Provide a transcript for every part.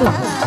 हो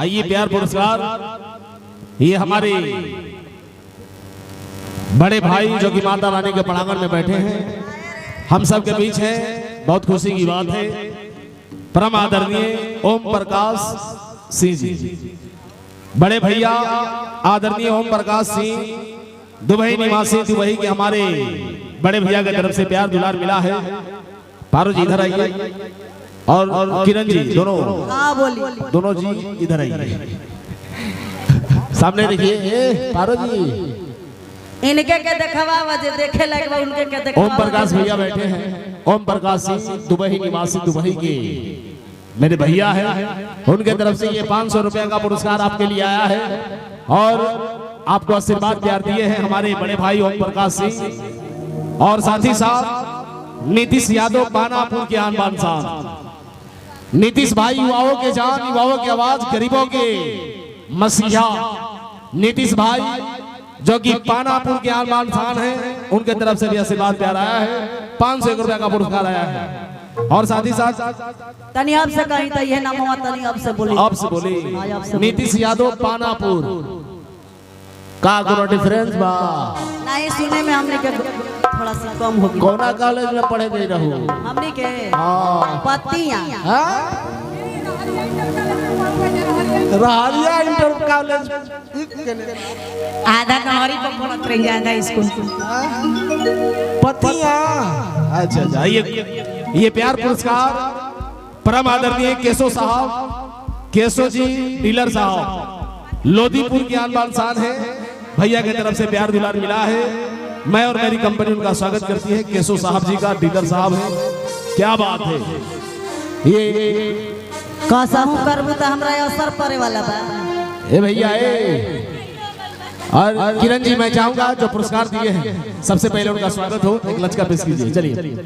आइए प्यार पुरस्कार ये हमारे बड़े भाई जो कि माता रानी के प्रांगण में बैठे हैं, हम सब के बीच हैं। बहुत खुशी की बात है। परम आदरणीय ओम प्रकाश सिंह जी, बड़े भैया आदरणीय ओम प्रकाश सिंह दुबई निवासी, दुबई के हमारे बड़े भैया की तरफ से प्यार दुलार मिला है। पारो जी इधर आइए, और किरण जी दोनों जी इधर आइए, सामने देखिए। पारो जी इनके के देखवा वजह देखे लगवा, उनके के देखवा। ओम प्रकाश भैया बैठे हैं। ओम प्रकाश सिंह दुबई निवासी, दुबई के मेरे भैया हैं। उनके तरफ से ये 500 रुपए का पुरस्कार आपके लिए आया है, और आपको आशीर्वाद प्यार दिए हैं हमारे बड़े भाई ओम प्रकाश सिंह, और साथ ही साथ नीतीश यादव पानापुर के आन बान शान। नीतीश भाई युवाओं के जान, युवाओं की आवाज, गरीबों के मसीहा नीतीश भाई जो कि पानापुर के आन बान शान है, उनके तरफ से भी आशीर्वाद प्यार आया है। 500 रुपए का पुरस्कार आया है। और साथ ही साथ तनी आपसे कहीं तो ये नाम तनी आपसे बोली, आपसे बोली नीतीश यादव पानापुर का कोनो डिफरेंस बा नहीं सुने में हमने के थोड़ा सा कम हो गया। कोना कॉलेज में पढ़े गई रहू हमने के हां पतियां राहरिया इंटर कॉलेज आधा नहरी पर पढ़त रह जाएगा स्कूल पतियां। अच्छा ये प्यार पुरस्कार परम आदरणीय केशव साहब, केशव जी डीलर साहब लोधीपुर के आन बान शान है, भैया की तरफ से प्यार दुलार मिला है। मैं और मेरी कंपनी उनका स्वागत करती है। केशव साहब जी का डीलर साहब है, क्या बात है। ये कसहू करबू तो हमरा असर पड़े वाला बा। ए भैया और किरण जी, मैं चाहूंगा जो पुरस्कार दिए हैं सबसे पहले उनका स्वागत हो, एक लचका पेश कीजिए। चलिए।